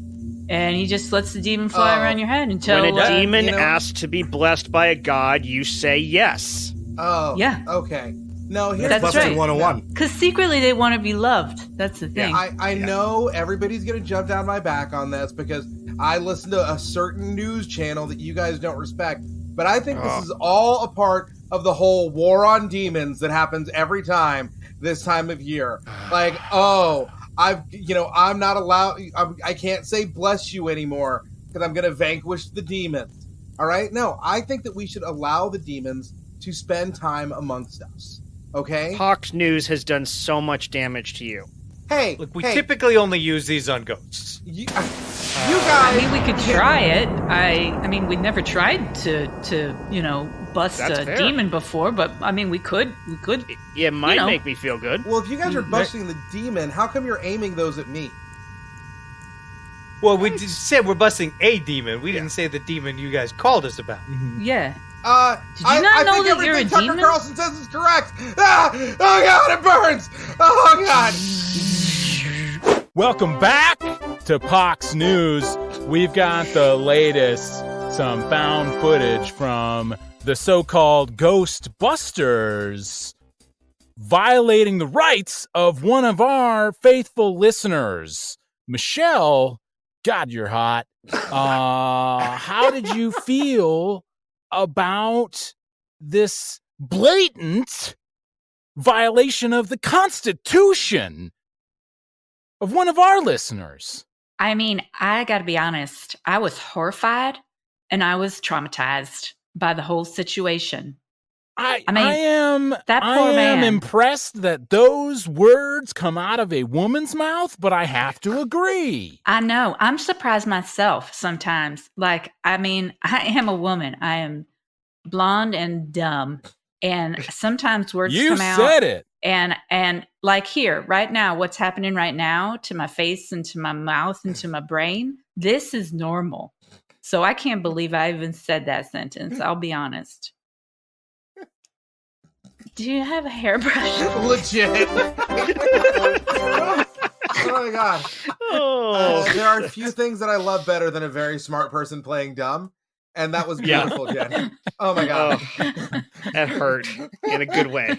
and he just lets the demon fly around your head until... When a demon asks to be blessed by a god, you say yes. Oh. Yeah. Okay. No, here's That's Busting right. 101. Because secretly they want to be loved. That's the thing. Yeah, I know everybody's going to jump down my back on this because I listen to a certain news channel that you guys don't respect. But I think this is all a part of the whole war on demons that happens every time this time of year. Like, I'm not allowed. I can't say bless you anymore because I'm going to vanquish the demons. All right? No, I think that we should allow the demons to spend time amongst us. Okay? Fox News has done so much damage to you. Hey, look, we typically only use these on ghosts. You guys. I mean, we could try it. I mean, we never tried to bust That's a fair. demon before, but I mean, we could. It might make me feel good. Well, if you guys are busting the demon, how come you're aiming those at me? Well, we just said we're busting a demon. We didn't say the demon you guys called us about. Yeah. Did you not know think that you're a everything Tucker demon? Carlson says is correct. Oh God, it burns. Oh God. Welcome back to Pox News. We've got the latest, some found footage from the so-called Ghostbusters violating the rights of one of our faithful listeners. Michelle, God, you're hot. How did you feel about this blatant violation of the Constitution of one of our listeners? I mean, I gotta be honest. I was horrified and I was traumatized by the whole situation. I mean, am that poor man. impressed that those words come out of a woman's mouth, but I have to agree. I know. I'm surprised myself sometimes. Like, I mean, I am a woman. I am blonde and dumb. And sometimes words You come out. said it. And like here, right now, what's happening right now to my face and to my mouth and to my brain, this is normal. So I can't believe I even said that sentence. I'll be honest. Do you have a hairbrush? Legit. Oh my god. There are a few things that I love better than a very smart person playing dumb. And that was beautiful, Jen. Oh my god. That hurt in a good way.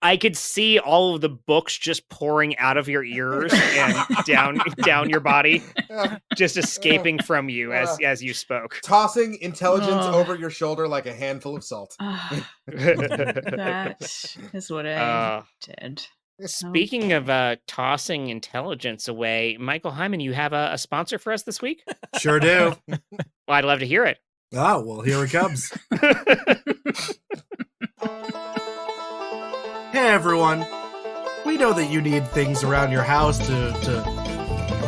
I could see all of the books just pouring out of your ears and down your body, just escaping from you as you spoke. Tossing intelligence over your shoulder like a handful of salt. That is what I did. Speaking of tossing intelligence away, Michael Heiman, you have a sponsor for us this week? Sure do. Well, I'd love to hear it. Oh, well, here it comes. Hey, everyone. We know that you need things around your house to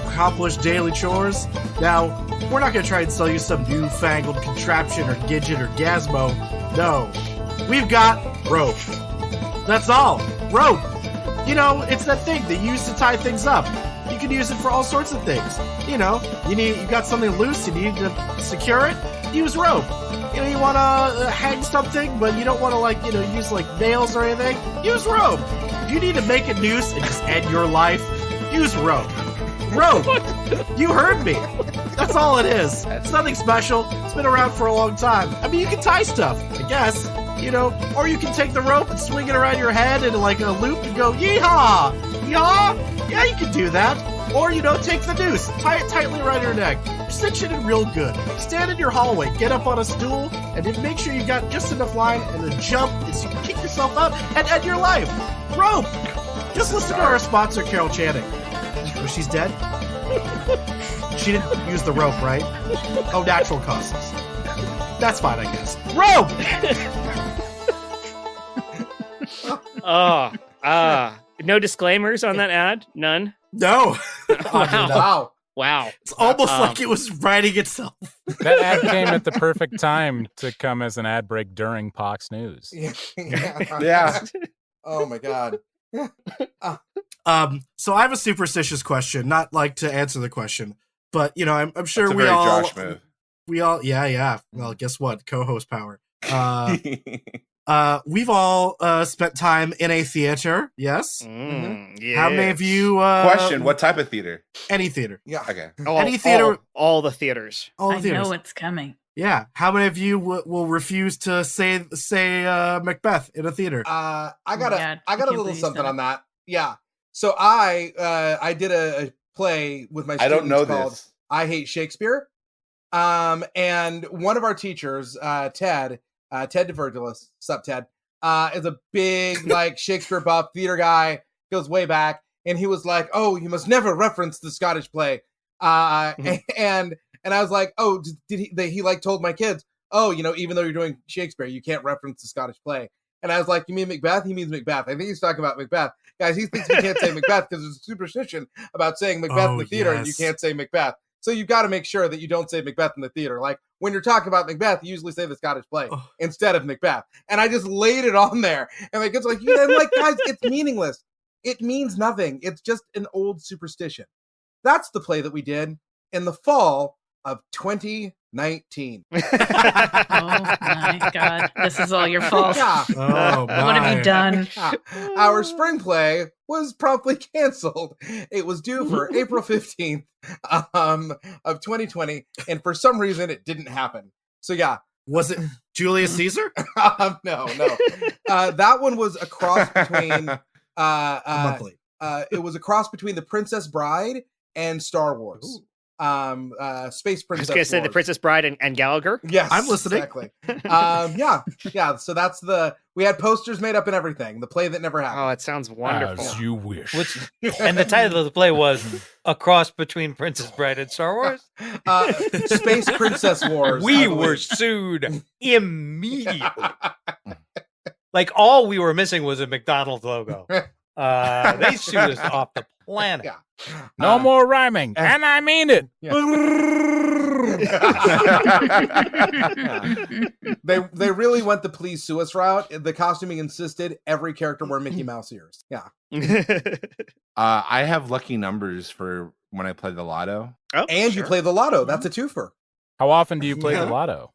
accomplish daily chores. Now, we're not going to try and sell you some newfangled contraption or gadget or gazmo. No. We've got rope. That's all. Rope. You know, it's that thing that you use to tie things up. You can use it for all sorts of things. You know, you got something loose and you need to secure it, use rope. You know, you want to hang something, but you don't want to, use, nails or anything, use rope. If you need to make a noose and just end your life, use rope. Rope! You heard me. That's all it is. It's nothing special. It's been around for a long time. I mean, you can tie stuff, I guess. Or you can take the rope and swing it around your head in a loop and go, yeehaw! Yeehaw! Yeah, you can do that. Or, take the noose, tie it tightly around your neck, cinch it in real good, stand in your hallway, get up on a stool, and then make sure you got just enough line and then jump so you can kick yourself out and end your life. Rope! Just listen to our sponsor, Carol Channing. Oh, she's dead? She didn't use the rope, right? Oh, natural causes. That's fine, I guess. Rope! No disclaimers on that ad? None? No. Wow. It's almost like it was writing itself. That ad came at the perfect time to come as an ad break during Fox News. Yeah. Oh my god. So I have a superstitious question, not to answer the question, but I'm sure That's a very Josh move. Yeah. Well, guess what? Co-host power. We've all spent time in a theater, yes? Yes. How many of you... Question, what type of theater? Any theater. Yeah. Okay. Any theater... All the theaters. All the I theaters. know it's coming. Yeah. How many of you will refuse to say Macbeth in a theater? I got a little something that. on that. Yeah. So I did a play with my students I don't know called this. I Hate Shakespeare. And one of our teachers, Ted DeVirgilis, sup Ted, is a big Shakespeare buff theater guy, goes way back, and he was like, "Oh, you must never reference the Scottish play." And I was like, "Oh, did he told my kids, oh, even though you're doing Shakespeare, you can't reference the Scottish play." And I was like, "You mean Macbeth?" He means Macbeth. I think he's talking about Macbeth. Guys, he thinks we can't say Macbeth because there's a superstition about saying Macbeth in the theater, and you can't say Macbeth. So you've got to make sure that you don't say Macbeth in the theater. When you're talking about Macbeth, you usually say the Scottish play instead of Macbeth. And I just laid it on there. And my kids were like, guys, it's meaningless. It means nothing. It's just an old superstition. That's the play that we did in the fall of 2019. Oh my god. This is all your fault. Yeah. Oh, my. What have you done? Our spring play was promptly canceled. It was due for April 15th of 2020, and for some reason it didn't happen. So yeah. Was it Julius Caesar? No. That one was a cross between Monthly. It was a cross between The Princess Bride and Star Wars. Ooh. Space Princess. I was going to say The Princess Bride and Gallagher. Yes, I'm listening. Exactly. Yeah. So that's we had posters made up and everything. The play that never happened. Oh, it sounds wonderful. As you wish. And the title of the play was A Cross Between Princess Bride and Star Wars. Space Princess Wars. We were sued immediately. All we were missing was a McDonald's logo. They sued us off the planet. Yeah. No more rhyming, and I mean it. Yeah. They really went the please sue us route. The costuming insisted every character wear Mickey Mouse ears. Yeah. I have lucky numbers for when I play the lotto. Oh, And sure. you play the lotto. That's a twofer. How often do you play Yeah. the lotto?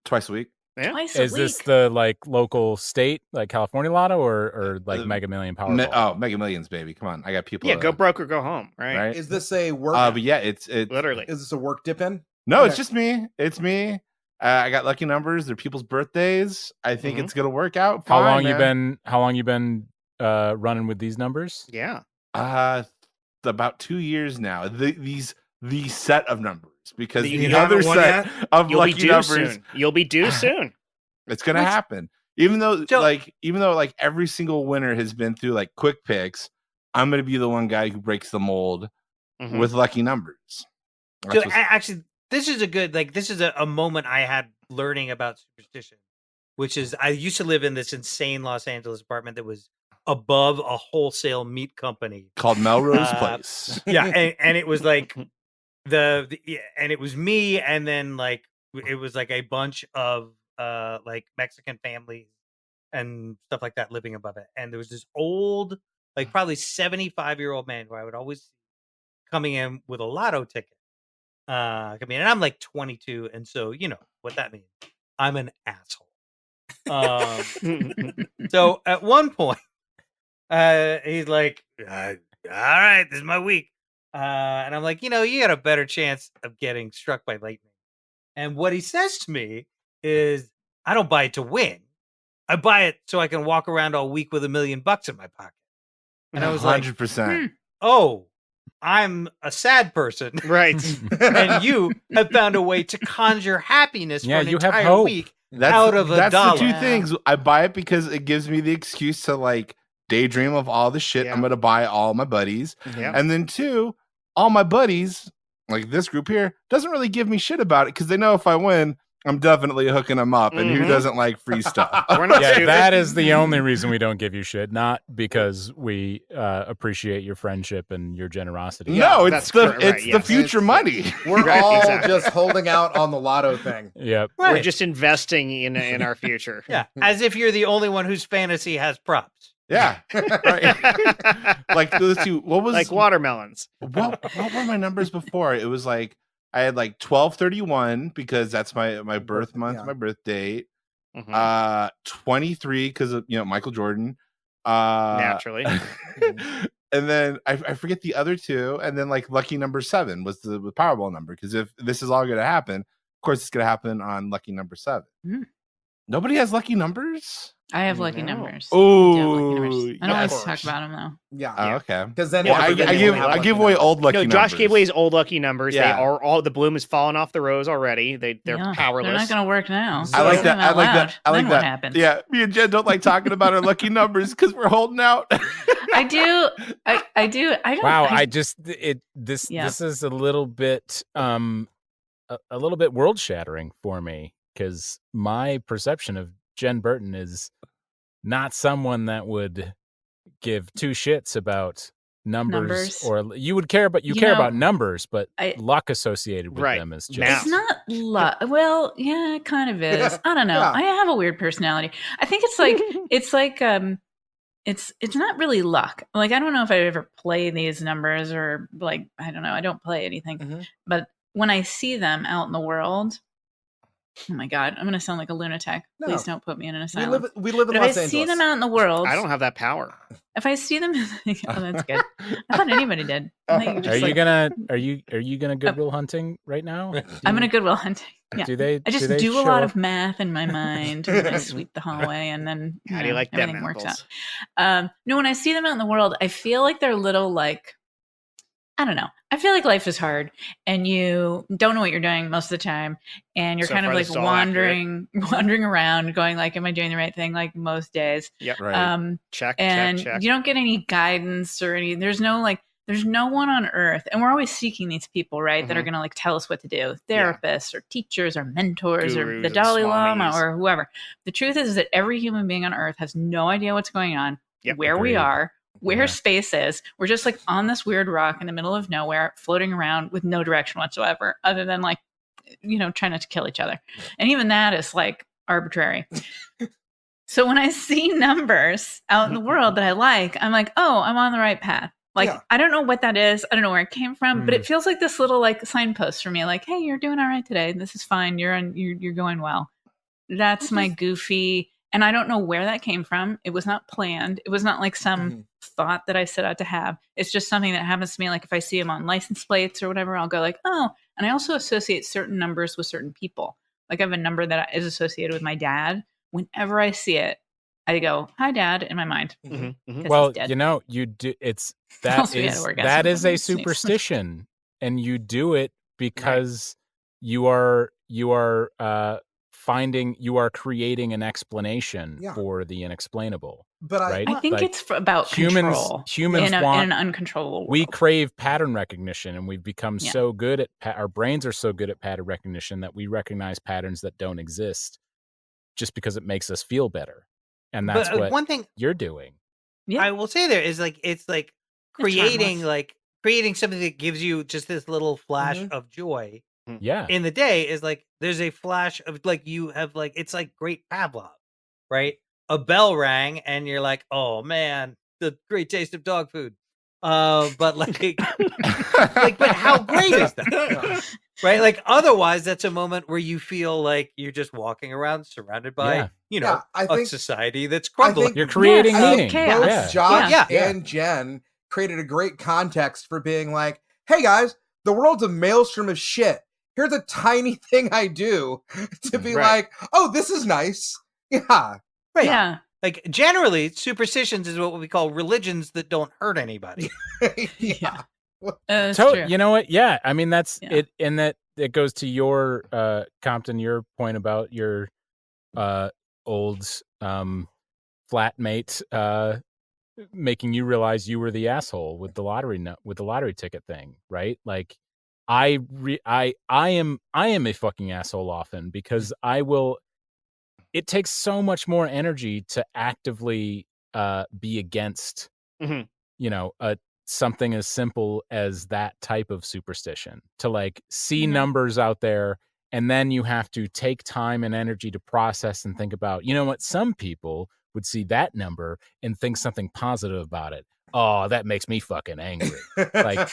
Twice a week. Yeah. Twice a Is week. this the like local state, like California lotto, or like Mega Million Powerball? Mega Millions, baby. Come on. I got people. Yeah, go broke or go home, right? Right. Is this a work? But yeah, it's Literally. Is this a work dip in? no, it's Okay. just me. It's me. I got lucky numbers. They're people's birthdays. I think Mhm. it's gonna work out. How Fine, long you man. been running with these numbers? Yeah. About 2 years now. These set of numbers, because You the haven't other won set of You'll be lucky due numbers, soon. You'll be due soon. it's gonna Which- happen. Even though So- every single winner has been through like quick picks, I'm gonna be the one guy who breaks the mold Mhm. with lucky numbers. So That's what's- actually, this is a moment I had learning about superstition, which is I used to live in this insane Los Angeles apartment that was above a wholesale meat company. called Melrose Uh, Place. Yeah, and it was like and it was me, and then like it was like a bunch of like Mexican families and stuff like that living above it, and there was this old, like probably 75-year-old man who I would always see coming in with a lotto ticket. I mean, and I'm like 22, and so you know what that means. I'm an asshole. So at one point, he's like, "All right, this is my week," and I'm like, you got a better chance of getting struck by lightning. And what he says to me is, "I don't buy it to win. I buy it so I can walk around all week with $1 million in my pocket." And I was like, 100%. "Oh, I'm a sad person." Right. And you have found a way to conjure happiness Yeah, for an you have entire hope. week That's out of that's $1. the two Yeah. things. I buy it because it gives me the excuse to like daydream of all the shit Yeah. I'm gonna buy all my buddies. Yeah. And then two, all my buddies, like this group here, doesn't really give me shit about it because they know if I win, I'm definitely hooking them up. And who Mhm. doesn't like free stuff? We're not Yeah, stupid. that is the only reason we don't give you shit, not because we appreciate your friendship and your generosity. No, it's that's the correct, it's right, the yes. future money. We're Right, all exactly. just holding out on the lotto thing. Yep. We're Right. just investing in our future. Yeah, as if you're the only one whose fantasy has props. Yeah. Right. Like let's see, what was Like watermelons. what were my numbers before? It was like I had like 1231 because that's my birth month, yeah. my birth date. Mhm. 23 because of Michael Jordan. Naturally. And then I forget the other two, and then like lucky number 7 was the Powerball number, because if this is all gonna happen, of course it's gonna happen on lucky number 7. Hmm. Nobody has lucky numbers. I have lucky No. numbers. Oh, I do have lucky numbers. I don't yes. always talk about them though. Yeah. Oh, okay. Because then Well, I everybody give will have I lucky give away numbers. old lucky No, numbers. Josh gave away his old lucky numbers. Yeah. They are all the bloom has fallen off the rose already. They're Yeah, powerless. They're not going to work now. I like Say that. them I out like loud. that. I like Then that. what happens? Yeah, me and Jen don't like talking about our lucky numbers because we're holding out. I do. I do. I don't. Wow, I, this Yeah. this is a little bit a little bit world shattering for me, because my perception of Jen Burton is not someone that would give two shits about numbers. Or you would care, but you You care know, about numbers, but I- luck associated with Right. them is just Now. It's not luck. Well, yeah, it kind of is. I don't know. Yeah. I have a weird personality. I think it's like it's not really luck. Like, I don't know if I ever play these numbers, or like, I don't know. I don't play anything. Mhm. But when I see them out in the world, oh my God, I'm going to sound like a lunatic. No. Please don't put me in an We asylum. live in But if Los I Angeles. see them out in the world, I don't have that power. if I see them, oh, that's good. I thought anybody did. I think you're Are just you like, gonna Goodwill hunting right now? I'm going to Goodwill hunting. Yeah. Do they? I just they do a show lot up? of math in my mind, and I sweep the hallway, and then How do you like them everything works apples? out. No, when I see them out in the world, I feel like they're little, like, I don't know. I feel like life is hard, and you don't know what you're doing most of the time, and you're So kind of far, like this is all wandering around, going like, "Am I doing the right thing?" Like most days. Right. Check, And check. you don't get any guidance or any. There's no one on earth, and we're always seeking these people, right, that are Mhm. going to like tell us what to do, therapists or teachers or mentors or Gurus the and Dalai Lama swamis. or whoever. The truth is that every human being on earth has no idea what's going on, Yep. where we Agreed. are, where Yeah. space is. We're just like on this weird rock in the middle of nowhere, floating around with no direction whatsoever, other than like try not to kill each other. And even that is like arbitrary. So when I see numbers out in the world that I like, I'm like, oh, I'm on the right path. Like, I don't know what that is. I don't know where it came from, but it feels like this little like signpost for me. Like, hey, you're doing all right today. This is fine. You're going well. That's my goofy. And I don't know where that came from. It was not planned. It was not like some thought that I set out to have. It's just something that happens to me. Like if I see them on license plates or whatever, I'll go like, oh. And I also associate certain numbers with certain people. Like I have a number that is associated with my dad. Whenever I see it, I go, hi, Dad, in my mind. Well, you do. It's that is a superstition, and you do it because you are creating an explanation for the inexplainable. But right? I think it's about control. Humans in want an uncontrollable world. We crave pattern recognition, and we've become so good at our brains are so good at pattern recognition that we recognize patterns that don't exist just because it makes us feel better. And that's what one thing you're doing. Yeah. I will say there is like it's like creating something that gives you just this little flash of joy. Yeah. In the day is like there's a flash of like you have like it's like great Pavlov, right? A bell rang and you're like, oh man, the great taste of dog food. But like but how great is that? Right? Like otherwise that's a moment where you feel like you're just walking around surrounded by I think, a society that's crumbling. You're creating meaning. Both Josh and Jen created a great context for being like, hey guys, the world's a maelstrom of shit. Here's a tiny thing I do to be like, oh, this is nice. Yeah. Right. Yeah. Like generally, superstitions is what we call religions that don't hurt anybody. So you know what? Yeah, I mean that's it, and that it goes to your Compton, your point about your old flatmate making you realize you were the asshole with the lottery ticket thing, right? Like I am a fucking asshole often because I will. It takes so much more energy to actively be against, something as simple as that type of superstition. To like see numbers out there, and then you have to take time and energy to process and think about. You know what? Some people would see that number and think something positive about it. Oh, that makes me fucking angry. Like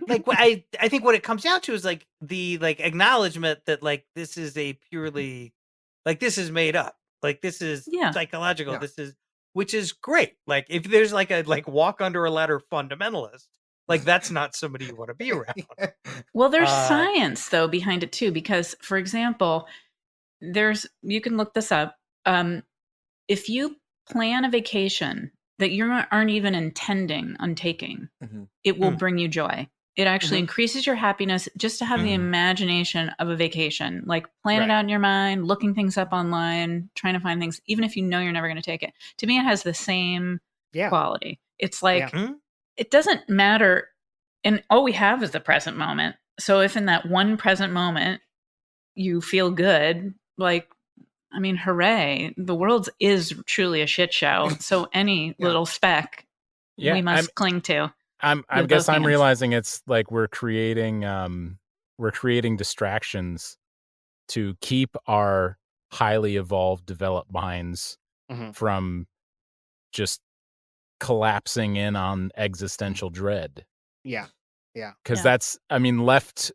I think what it comes down to is like the acknowledgement that like this is a purely. Like this is made up. Like this is psychological. Yeah. This is, which is great. Like if there's like a walk under a ladder fundamentalist, like that's not somebody you want to be around. Well, there's science though behind it too, because for example, you can look this up. If you plan a vacation that you aren't even intending on taking, it will bring you joy. It actually increases your happiness just to have the imagination of a vacation, like plan it out in your mind, looking things up online, trying to find things, even if you know you're never going to take it. To me, it has the same quality. It's like, it doesn't matter. And all we have is the present moment. So if in that one present moment you feel good, like, I mean, hooray, the world is truly a shit show. So any little speck we must cling to. I guess I'm realizing it's like we're creating distractions to keep our highly evolved, developed minds from just collapsing in on existential dread. Yeah. Because that's, I mean, left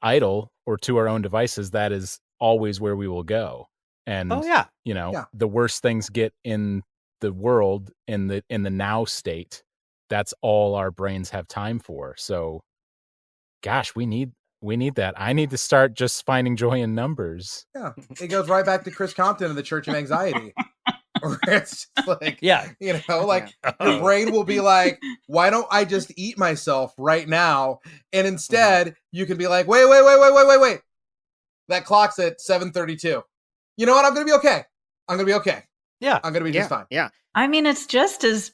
idle or to our own devices, that is always where we will go. And the worse things get in the world in the now state, that's all our brains have time for. So, gosh, we need that. I need to start just finding joy in numbers. Yeah, it goes right back to Chris Compton and the Church of Anxiety. Where it's just like, your brain will be like, why don't I just eat myself right now? And instead, you can be like, wait. That clock's at 7:32. You know what? I'm going to be okay. Yeah. I'm going to be just fine. Yeah. I mean, it's just as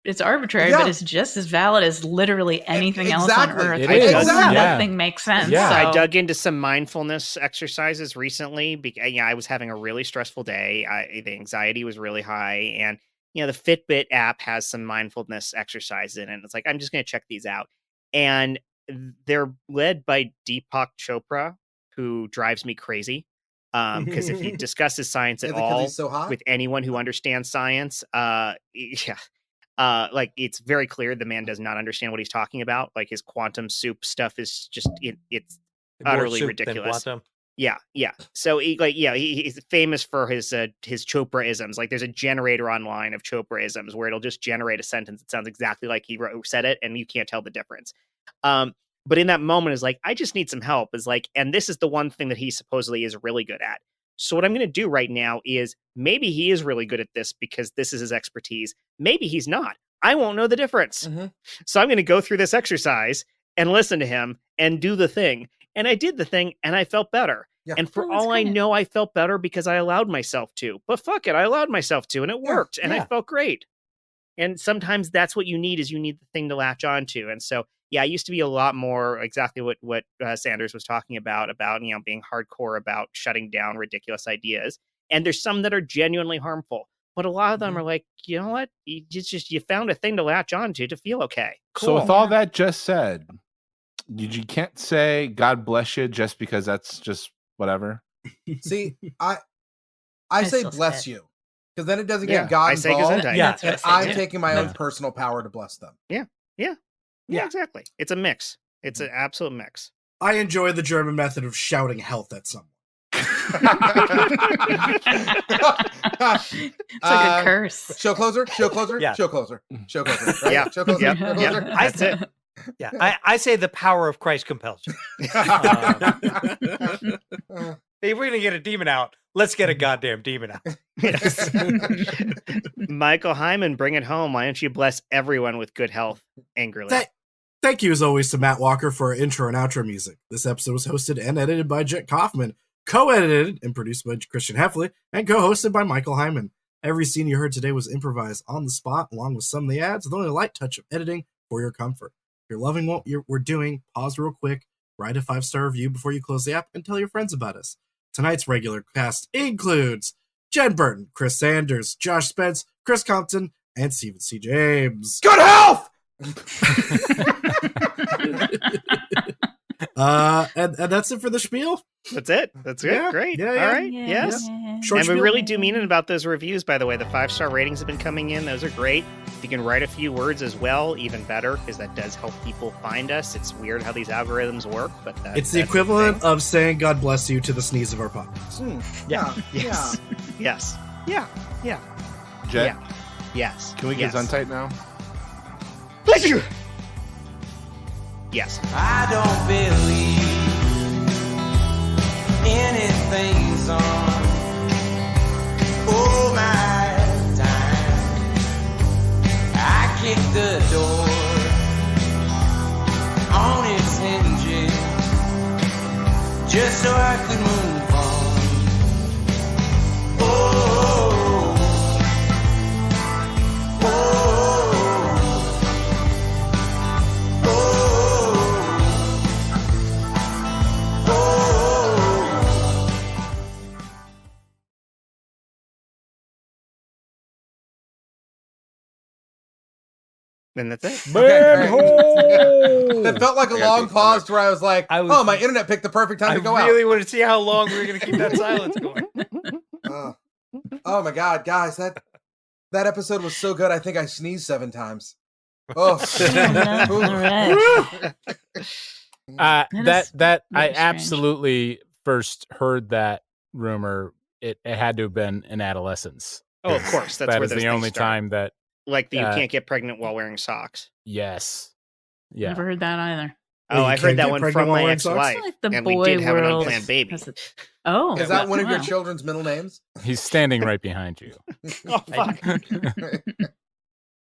it's arbitrary, but it's just as valid as literally anything else on Earth. Nothing makes sense. Yeah. So. I dug into some mindfulness exercises recently. I was having a really stressful day. The anxiety was really high. And, the Fitbit app has some mindfulness exercises in it. And it's like, I'm just going to check these out. And they're led by Deepak Chopra, who drives me crazy. Because if he discusses science at all he's so hot? with anyone who understands science, like it's very clear the man does not understand what he's talking about. Like his quantum soup stuff is just it's More utterly soup than ridiculous. quantum. Yeah. So he's famous for his Chopra-isms. Like there's a generator online of Chopra-isms where it'll just generate a sentence that sounds exactly like he said it, and you can't tell the difference. But in that moment is like, I just need some help. Is like, and this is the one thing that he supposedly is really good at. So what I'm going to do right now is maybe he is really good at this because this is his expertise. Maybe he's not. I won't know the difference. Mm-hmm. So I'm going to go through this exercise and listen to him and do the thing. And I did the thing and I felt better. Yeah. And for that's all I great. know, I felt better because I allowed myself to. But fuck it, I allowed myself to and it worked and I felt great. And sometimes that's what you need is you need the thing to latch onto. And so, yeah, I used to be a lot more exactly what Sanders was talking about, being hardcore about shutting down ridiculous ideas. And there's some that are genuinely harmful. But a lot of them are like, you know what? You found a thing to latch onto to feel okay. So with all that just said, you can't say God bless you just because that's just whatever. See, I say still bless say you. Because then it doesn't Yeah, get God I say involved. Gesundheit. Yeah. That's what I And say, I'm too. taking my own No. personal power to bless them. Yeah, exactly. It's a mix. It's an absolute mix. I enjoy the German method of shouting health at someone. It's like a curse. Show closer. Yeah. Show closer. Right? Yeah. Show closer. Yep. Show Yep. closer. That's it. Yeah, I say the power of Christ compels you. If we're gonna get a demon out, let's get a goddamn demon out. Yes. Michael Heiman, bring it home. Why don't you bless everyone with good health angrily? Thank you, as always, to Matt Walker for our intro and outro music. This episode was hosted and edited by Jet Kaufman, co-edited and produced by Christian Heffley, and co-hosted by Michael Heiman. Every scene you heard today was improvised on the spot, along with some of the ads, with only a light touch of editing for your comfort. If you're loving what we're doing, pause real quick, write a 5-star review before you close the app, and tell your friends about us. Tonight's regular cast includes Jen Burton, Chris Sanders, Josh Spence, Chris Compton, and Stephen C. James. Good health! And that's it for the spiel. That's it. That's good. Yeah, Great. yeah, All yeah. right. Yes. Short And we spiel. really do mean it about those reviews, by the way. The 5-star ratings have been coming in. Those are great. If you can write a few words as well, even better, because that does help people find us. It's weird how these algorithms work, but It's the equivalent of saying God bless you to the sneeze of our podcast. Yeah. Yes. Yes. Yeah. Yeah. Jet, Yeah. Yes. can we get untight now? Bless you. Yes. I don't believe anything's on all my time. I kicked the door on its hinges just so I could move on. Oh, oh, oh, Then that's it. That felt like a long pause where I was like, oh, my internet picked the perfect time I to go really want to see how long we were going to keep that silence going. out. Oh my God, guys, that episode was so good. I think I sneezed 7 times. Oh, All right. That is I really strange. absolutely first heard that rumor. It had to have been in adolescence. Oh, of course. That's That where is those the things only start. time that Like you uh, can't get pregnant while wearing socks. yes, yeah. Never heard that either. Oh, you I can't heard that get one pregnant from while my wearing socks? ex-wife, Like the and boy we did have an world unplanned baby. has it- Oh, is that one of your wow. children's middle names? He's standing right behind you. Oh fuck!